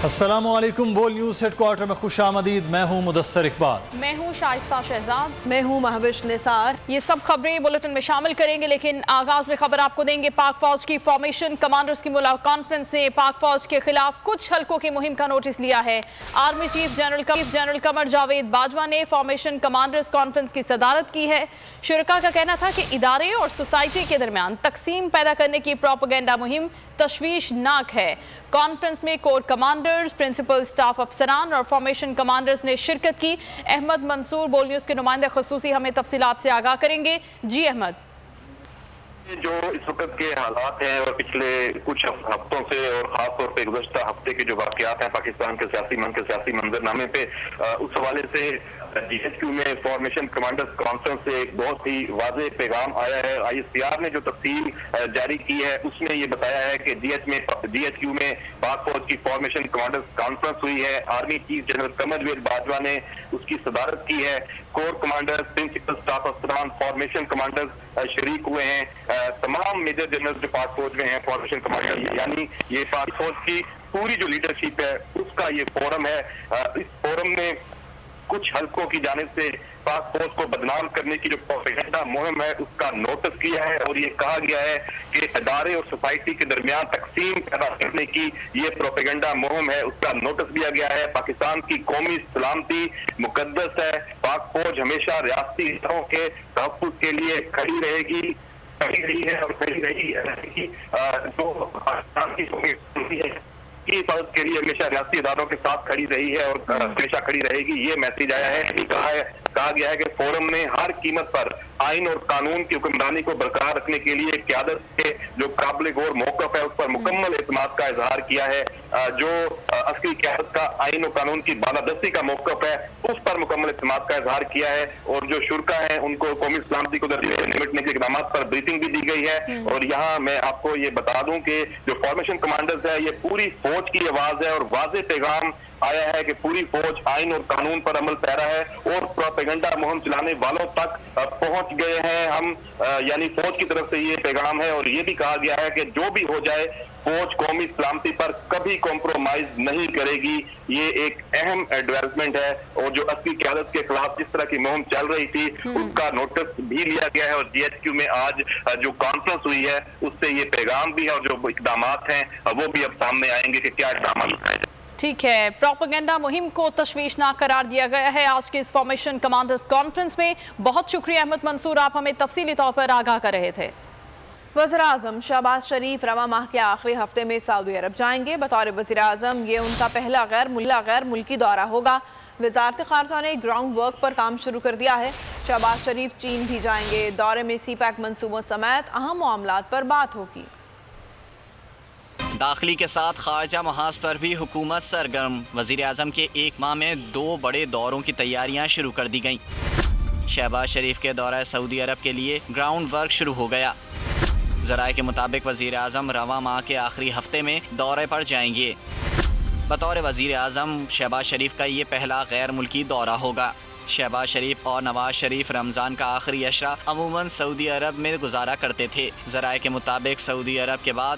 السلام علیکم، بول نیوز ہیڈ کوارٹر میں خوش آمدید۔ میں ہوں مدثر اقبال، میں ہوں شائستہ شہزاد، میں ہوں مہوش نثار۔ یہ سب خبریں بلٹن میں شامل کریں گے، لیکن آغاز میں خبر آپ کو دیں گے۔ پاک فوج کی فارمیشن کمانڈرز کی کانفرنس نے پاک فوج کے خلاف کچھ حلقوں کی مہم کا نوٹس لیا ہے۔ Army chief general Qamar Javed Bajwa نے فارمیشن کمانڈرز کانفرنس کی صدارت کی ہے۔ شرکاء کا کہنا تھا کہ ادارے اور سوسائٹی کے درمیان تقسیم پیدا کرنے کی پروپیگنڈا مہم تشویشناک ہے۔ کانفرنس میں کور کمانڈرز، پرنسپل سٹاف افسران اور فارمیشن کمانڈرز نے شرکت کی۔ احمد منصور بول نیوز کے نمائندہ خصوصی ہمیں تفصیلات سے آگاہ کریں گے۔ جی احمد۔ جو اس وقت کے حالات ہیں اور پچھلے کچھ ہفتوں سے اور خاص طور پہ گزشتہ ہفتے کے جو واقعات ہیں پاکستان کے سیاسی منظرنامے پہ، اس حوالے سے جی ایچ کیو میں فارمیشن کمانڈرز کانفرنس سے ایک بہت ہی واضح پیغام آیا ہے۔ آئی ایس پی آر نے جو تفصیل جاری کی ہے اس میں یہ بتایا ہے کہ جی ایچ کیو میں پاک فوج کی فارمیشن کمانڈرز کانفرنس ہوئی ہے۔ Army chief general Qamar Javed Bajwa نے اس کی صدارت کی ہے۔ کور کمانڈرز، پرنسپل سٹاف افسران، فارمیشن کمانڈرز شریک ہوئے ہیں۔ تمام میجر جنرل جو پاک فوج میں ہیں فارمیشن کمانڈر، یعنی یہ پاک فوج کی پوری جو لیڈرشپ ہے اس کا یہ فورم ہے۔ اس فورم میں کچھ حلقوں کی جانب سے پاک فوج کو بدنام کرنے کی جو پروپیگنڈا مہم ہے اس کا نوٹس کیا ہے، اور یہ کہا گیا ہے کہ ادارے اور سوسائٹی کے درمیان تقسیم پیدا کرنے کی یہ پروپیگنڈا مہم ہے، اس کا نوٹس دیا گیا ہے۔ پاکستان کی قومی سلامتی مقدس ہے۔ پاک فوج ہمیشہ ریاستی اداروں کے تحفظ کے لیے کھڑی رہے گی، کھڑی رہی ہے اور کھڑی رہے گی۔ جو پاکستان کی قومی ہے کی حفاظت کے لیے ہمیشہ ریاستی اداروں کے ساتھ کھڑی رہی ہے اور ہمیشہ کھڑی رہے گی، یہ میسج آیا ہے۔ کہا گیا ہے کہ فورم نے ہر قیمت پر آئین اور قانون کی حکمرانی کو برقرار رکھنے کے لیے قیادت کے جو قابل غور موقف ہے اس پر مکمل اعتماد کا اظہار کیا ہے۔ جو عسکری قیادت کا آئین و قانون کی بالادستی کا موقف ہے اس پر مکمل اعتماد کا اظہار کیا ہے، اور جو شرکاء ہیں ان کو قومی سلامتی کو نمٹنے کے اقدامات پر بریفنگ بھی دی گئی ہے۔ اور یہاں میں آپ کو یہ بتا دوں کہ جو فارمیشن کمانڈرز ہے یہ پوری فوج کی آواز ہے، اور واضح پیغام آیا ہے کہ پوری فوج آئین اور قانون پر عمل پیرا ہے اور پروپیگنڈا مہم چلانے والوں تک پہنچ گئے ہیں ہم، یعنی فوج کی طرف سے یہ پیغام ہے۔ اور یہ بھی کہا گیا ہے کہ جو بھی ہو جائے فوج قومی سلامتی پر کبھی کمپرومائز نہیں کرے گی۔ یہ ایک اہم ایڈوائزمنٹ ہے، اور جو عسکری قیادت کے خلاف جس طرح کی مہم چل رہی تھی اس کا نوٹس بھی لیا گیا ہے، اور جی ایچ کیو میں آج جو کانفرنس ہوئی ہے اس سے یہ پیغام بھی ہے، اور جو اقدامات ہیں وہ بھی اب سامنے آئیں گے کہ کیا اقدامات اٹھائے جائیں۔ ٹھیک ہے، پروپیگنڈا مہم کو تشویشناک قرار دیا گیا ہے آج کے اس فارمیشن کمانڈرز کانفرنس میں۔ بہت شکریہ احمد منصور، آپ ہمیں تفصیلی طور پر آگاہ کر رہے تھے۔ وزیراعظم شہباز شریف رواں ماہ کے آخری ہفتے میں سعودی عرب جائیں گے۔ بطور وزیراعظم یہ ان کا پہلا غیر ملکی دورہ ہوگا۔ وزارت خارجہ نے گراؤنڈ ورک پر کام شروع کر دیا ہے۔ شہباز شریف چین بھی جائیں گے۔ دورے میں سی پیک منصوبوں سمیت اہم معاملات پر بات ہوگی۔ داخلی کے ساتھ خارجہ محاذ پر بھی حکومت سرگرم۔ وزیراعظم کے ایک ماہ میں 2 بڑے دوروں کی تیاریاں شروع کر دی گئیں۔ شہباز شریف کے دورہ سعودی عرب کے لیے گراؤنڈ ورک شروع ہو گیا۔ ذرائع کے مطابق وزیراعظم رواں ماہ کے آخری ہفتے میں دورے پر جائیں گے۔ بطور وزیراعظم شہباز شریف کا یہ پہلا غیر ملکی دورہ ہوگا۔ شہباز شریف اور نواز شریف رمضان کا آخری عشرہ عموماً سعودی عرب میں گزارا کرتے تھے۔ ذرائع کے مطابق سعودی عرب کے بعد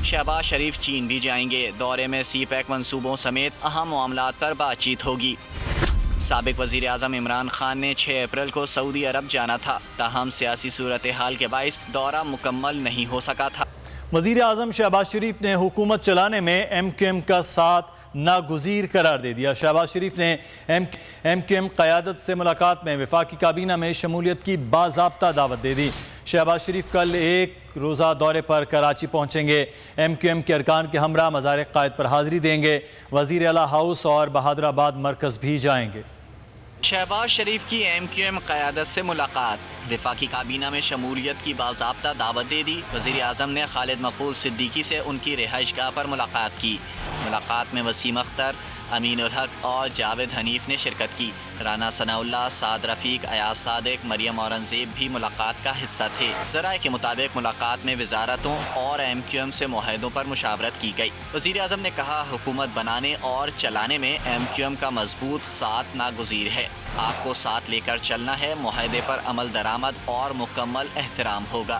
شہباز شریف چین بھی جائیں گے۔ دورے میں سی پیک منصوبوں سمیت اہم معاملات پر بات چیت ہوگی۔ سابق وزیر اعظم عمران خان نے 6 اپریل کو سعودی عرب جانا تھا، تاہم سیاسی صورتحال کے باعث دورہ مکمل نہیں ہو سکا تھا۔ وزیر اعظم شہباز شریف نے حکومت چلانے میں ایم کیو ایم کا ساتھ ناگزیر قرار دے دیا۔ شہباز شریف نے ایم کیو ایم قیادت سے ملاقات میں وفاقی کابینہ میں شمولیت کی باضابطہ دعوت دے دی۔ شہباز شریف کل ایک روزہ دورے پر کراچی پہنچیں گے۔ ایم کیو ایم کے ارکان کے ہمراہ مزار قائد پر حاضری دیں گے۔ وزیر اعلیٰ ہاؤس اور بہادر آباد مرکز بھی جائیں گے۔ شہباز شریف کی ایم کیو ایم قیادت سے ملاقات، وفاقی کابینہ میں شمولیت کی باضابطہ دعوت دے دی۔ وزیر اعظم نے خالد مقبول صدیقی سے ان کی رہائش گاہ پر ملاقات کی۔ ملاقات میں وسیم اختر، امین الحق اور جاوید حنیف نے شرکت کی۔ رانا ثناء اللہ، سعد رفیق، ایاز صادق، مریم اورنگزیب بھی ملاقات کا حصہ تھے۔ ذرائع کے مطابق ملاقات میں وزارتوں اور ایم کیو ایم سے معاہدوں پر مشاورت کی گئی۔ وزیر اعظم نے کہا حکومت بنانے اور چلانے میں ایم کیو ایم کا مضبوط ساتھ ناگزیر ہے۔ آپ کو ساتھ لے کر چلنا ہے، معاہدے پر عمل درآمد اور مکمل احترام ہوگا۔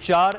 4,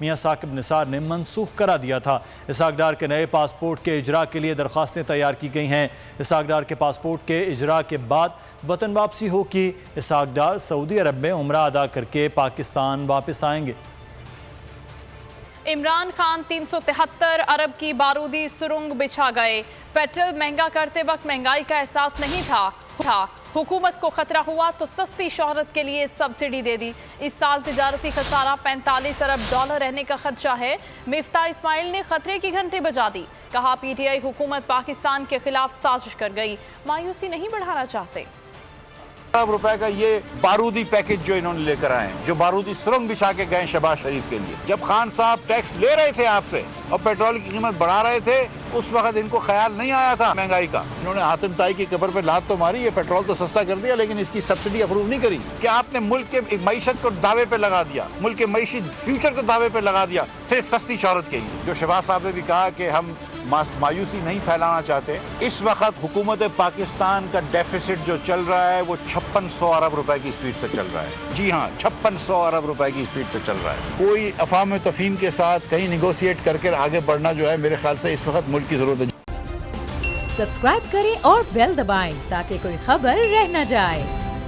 میاں ثاقب نثار نے منسوخ کرا دیا تھا۔ اسحاق ڈار کے نئے پاسپورٹ کے اجرا کے لیے درخواستیں تیار کی گئی ہیں۔ اسحاق ڈار کے پاسپورٹ کے اجرا کے بعد وطن واپسی ہوگی۔ اسحاق ڈار سعودی عرب میں عمرہ ادا کر کے پاکستان واپس آئیں گے۔ عمران خان 373 ارب کی بارودی سرنگ بچھا گئے۔ پیٹرول مہنگا کرتے وقت مہنگائی کا احساس نہیں تھا۔ حکومت کو خطرہ ہوا تو سستی شہرت کے لیے سبسڈی دے دی۔ اس سال تجارتی خسارہ 45 ارب ڈالر رہنے کا خدشہ ہے۔ مفتاح اسماعیل نے خطرے کی گھنٹی بجا دی۔ کہا پی ٹی آئی حکومت پاکستان کے خلاف سازش کر گئی، مایوسی نہیں بڑھانا چاہتے۔ ارب روپے کا یہ بارودی پیکج جو انہوں نے لے کر آئے ہیں، جو بارودی سرنگ بچھا کے گئے شہباز شریف کے لیے۔ جب خان صاحب ٹیکس لے رہے تھے آپ سے اور پیٹرول کی قیمت بڑھا رہے تھے، اس وقت ان کو خیال نہیں آیا تھا مہنگائی کا۔ انہوں نے حاتم طائی کی قبر پہ لات تو ماری ہے، پیٹرول تو سستا کر دیا لیکن اس کی سبسڈی اپروو نہیں کری۔ کیا آپ نے ملک کے معیشت کو دعوے پہ لگا دیا، ملک کے معیشی فیوچر کو دعوے پہ لگا دیا صرف سستی شہرت کے لیے؟ جو شہباز صاحب نے بھی کہا کہ ہم مایوسی نہیں پھیلانا چاہتے۔ اس وقت حکومت پاکستان کا ڈیفیسٹ جو چل رہا ہے وہ 5600 ارب روپے کی سپیڈ سے چل رہا ہے۔ جی ہاں، 5600 ارب روپے کی سپیڈ سے چل رہا ہے۔ کوئی افہام و تفہیم کے ساتھ کہیں نیگوشیٹ کر کے آگے بڑھنا جو ہے میرے خیال سے اس وقت ملک کی ضرورت ہے۔ سبسکرائب کریں اور بیل دبائیں تاکہ کوئی خبر رہ نہ جائے۔